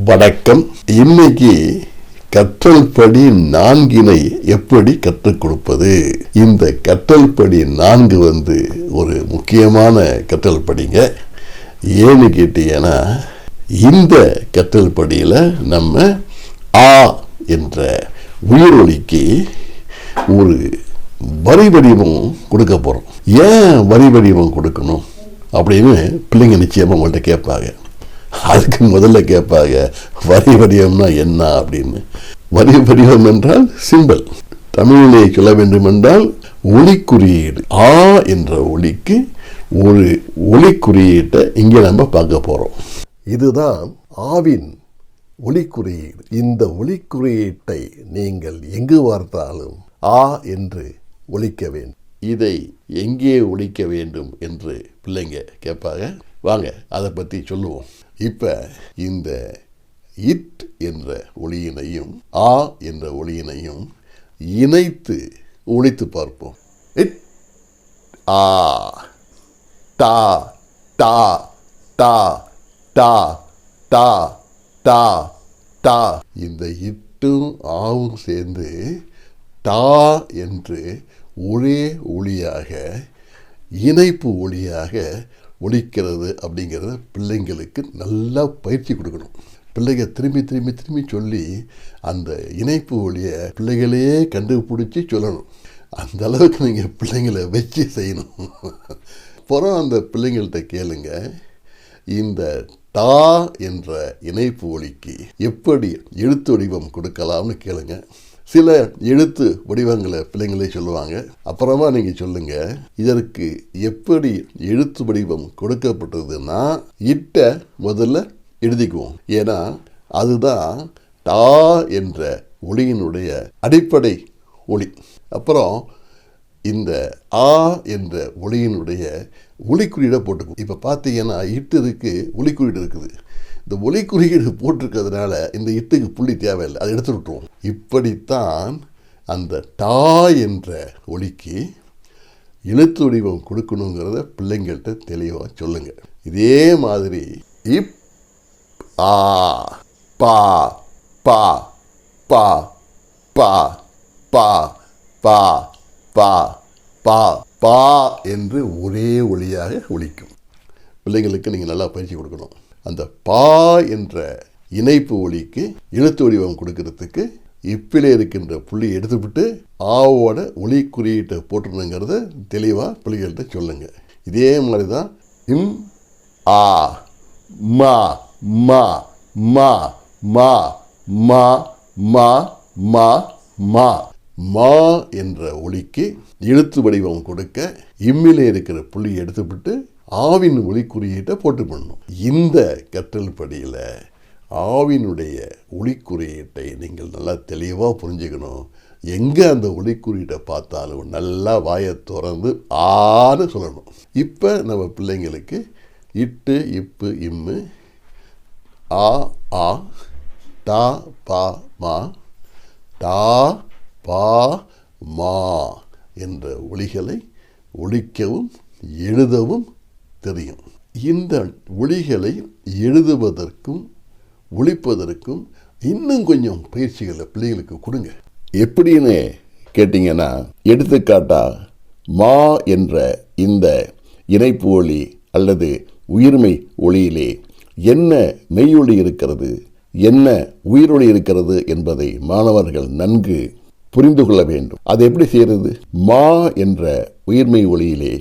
வணக்கம். இன்னைக்கு கற்றல் படி 4 எப்படி கற்றுக் கொடுப்பது. இந்த கற்றல் படி 4 ஒரு முக்கியமான கற்றல் படிங்க. ஏன்னு கேட்டீங்கன்னா, இந்த கற்றல் படியில நம்ம ஆ என்ற உயிரொலிக்கு ஒரு வரி வடிவம் கொடுக்க போறோம். ஏன் வரி வடிவம் கொடுக்கணும் அப்படின்னு பிள்ளைங்க நிச்சயமா உங்கள்கிட்ட கேட்பாங்க. அதுக்கு முதல்ல கேட்பாங்க, வரி வடிவம்னா என்ன அப்படின்னு. வரி வடிவம் என்றால் சிம்பல். தமிழிலே சொல்ல வேண்டும் என்றால் ஒலி குறியீடு. ஆ என்ற ஒலிக்கு ஒரு ஒலி குறியீட்டை இங்கே நம்ம பார்க்க போறோம். இதுதான் ஆவின் ஒலி குறியீடு. இந்த ஒலி குறியீட்டை நீங்கள் எங்கு பார்த்தாலும் ஆ என்று ஒலிக்க வேண்டும். இதை எங்கே ஒலிக்க வேண்டும் என்று பிள்ளைங்க கேட்பாங்க. வாங்க அதை பற்றி சொல்லுவோம். இப்போ இந்த இட் என்ற ஒலியினையும் ஆ என்ற ஒலியினையும் இணைத்து ஒலித்து பார்ப்போம். இட் ஆ, தா தா தா தா தா தா தா. இந்த இட்டும் ஆவும் சேர்ந்து தா என்று ஒரே ஒளியாக, இணைப்பு ஒளியாக ஒலிக்கிறது. அப்படிங்கிறத பிள்ளைங்களுக்கு நல்லா பயிற்சி கொடுக்கணும். பிள்ளைங்க திரும்பி திரும்பி திரும்பி சொல்லி அந்த இணைப்பு ஒளியை பிள்ளைகளே கண்டுபிடிச்சி சொல்லணும். அந்த அளவுக்கு நீங்கள் பிள்ளைங்களை வச்சு செய்யணும். அப்புறம் அந்த பிள்ளைங்கள்ட்ட கேளுங்க, இந்த டா என்ற இணைப்பு ஒலிக்கு எப்படி எழுத்து வடிவம் கொடுக்கலாம்னு கேளுங்க. சில எழுத்து வடிவங்களை பிள்ளைங்களே சொல்லுவாங்க. அப்புறமா நீங்கள் சொல்லுங்க, இதற்கு எப்படி எழுத்து வடிவம் கொடுக்கப்பட்டதுன்னா இட்ட முதல்ல எழுதிக்குவோம். ஏன்னா அதுதான் டா என்ற ஒளியினுடைய அடிப்படை ஒளி. அப்புறம் இந்த ஆ என்ற ஒளியினுடைய ஒலிக்குறியீடை போட்டுக்குவோம். இப்போ பார்த்தீங்கன்னா இட்டுக்கு ஒலிக்குறியீடு இருக்குது. இந்த ஒலி குறியீடு போட்டிருக்கிறதுனால இந்த இட்டுக்கு புள்ளி தேவையில்லை, அதை எடுத்து விட்டுருவோம். இப்படித்தான் அந்த டா என்ற ஒலிக்கு எழுத்து வடிவம் கொடுக்கணுங்கிறத பிள்ளைங்கள்ட்ட தெளிவாக சொல்லுங்க. இதே மாதிரி இப் ஆ, பா பா பா பா பா பா பா பா பா என்று ஒரே ஒலியாக ஒலிக்கும். பிள்ளைங்களுக்கு நீங்கள் நல்லா பயிற்சி கொடுக்கணும். அந்த பா என்ற இணைப்பு ஒலிக்கு எழுத்து வடிவம் கொடுக்கறதுக்கு இப்பிலே இருக்கின்ற புள்ளி எடுத்துவிட்டு ஆவோட ஒலி குறியீட்டை போட்டுருங்கிறத தெளிவாக பிள்ளைகள்கிட்ட சொல்லுங்க. இதே மாதிரி தான் இம் ஆ, மா மா மா மா மா மா மா மா. மா என்ற ஒலிக்கு எழுத்து வடிவம் கொடுக்க இம்மிலே இருக்கிற புள்ளியை எடுத்துவிட்டு ஆவின் ஒலி குறியீட்டை போட்டு பண்ணணும். இந்த கற்றல் படியில் ஆவினுடைய ஒலி குறியீட்டை நீங்கள் நல்லா தெளிவாக புரிஞ்சுக்கணும். எங்கே அந்த ஒலி குறியீட்டை பார்த்தாலும் நல்லா வாயை திறந்து ஆன்னு சொல்லணும். இப்போ நம்ம பிள்ளைங்களுக்கு இட்டு இப்பு இம்மு ஆ ஆ டா பா மா டா பா மா என்ற ஒலிகளை ஒலிக்கவும் எழுதவும் தெரியும். இந்த ஒலிகளை எழுதுவதற்கும் ஒலிப்பதற்கும் இன்னும் கொஞ்சம் பயிற்சிகளை பிள்ளைகளுக்கு கொடுங்க. எப்படின்னு கேட்டிங்கன்னா, எடுத்துக்காட்டா மா என்ற இந்த இணைப்பு ஒலி அல்லது உயிர்மை ஒலியிலே என்ன மெய்யொலி இருக்கிறது, என்ன உயிரொலி இருக்கிறது என்பதை மாணவர்கள் நன்கு புரிந்து கொள்ள வேண்டும். அது எப்படி செய்கிறது? மா என்ற உயிர்மை ஒலியிலே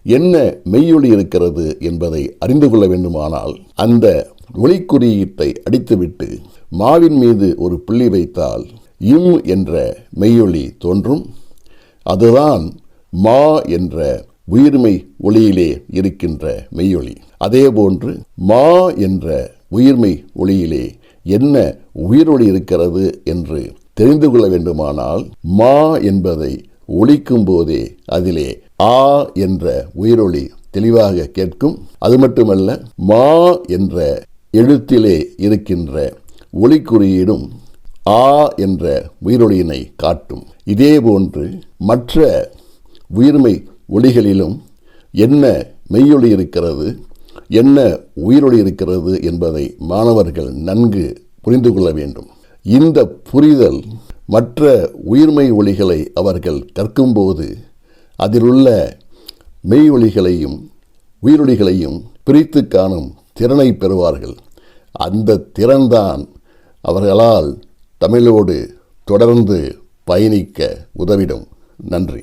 என்ன மெய்யொலி இருக்கிறது என்பதை அறிந்து கொள்ள வேண்டுமானால் அந்த ஒலி குறியீட்டை அடித்துவிட்டு மாவின் மீது ஒரு புள்ளி வைத்தால் இம் என்ற மெய்யொலி தோன்றும். அதுதான் மா என்ற உயிர்மை ஒலியிலே இருக்கின்ற மெய்யொலி. அதேபோன்று மா என்ற உயிர்மை ஒலியிலே என்ன உயிரொலி இருக்கிறது என்று தெரிந்து கொள்ள வேண்டுமானால் மா என்பதை ஒலிக்கும் போதே அதிலே ஆ என்ற உயிரொலி தெளிவாக கேட்கும். அது மட்டுமல்ல, மா என்ற எழுத்திலே இருக்கின்ற ஒலி குறியீடும் ஆ என்ற உயிரொலியினை காட்டும். இதே போன்று மற்ற உயிர்மை ஒலிகளிலும் என்ன மெய்யொலி இருக்கிறது, என்ன உயிரொலி இருக்கிறது என்பதை மாணவர்கள் நன்கு புரிந்து கொள்ள வேண்டும். இந்த புரிதல் மற்ற உயிர்மெய் ஒலிகளை அவர்கள் கற்கும்போது அதிலுள்ள மெய் ஒலிகளையும் உயிரொலிகளையும் பிரித்து காணும் திறனை பெறுவார்கள். அந்த திறன்தான் அவர்களால் தமிழோடு தொடர்ந்து பயணிக்க உதவிடும். நன்றி.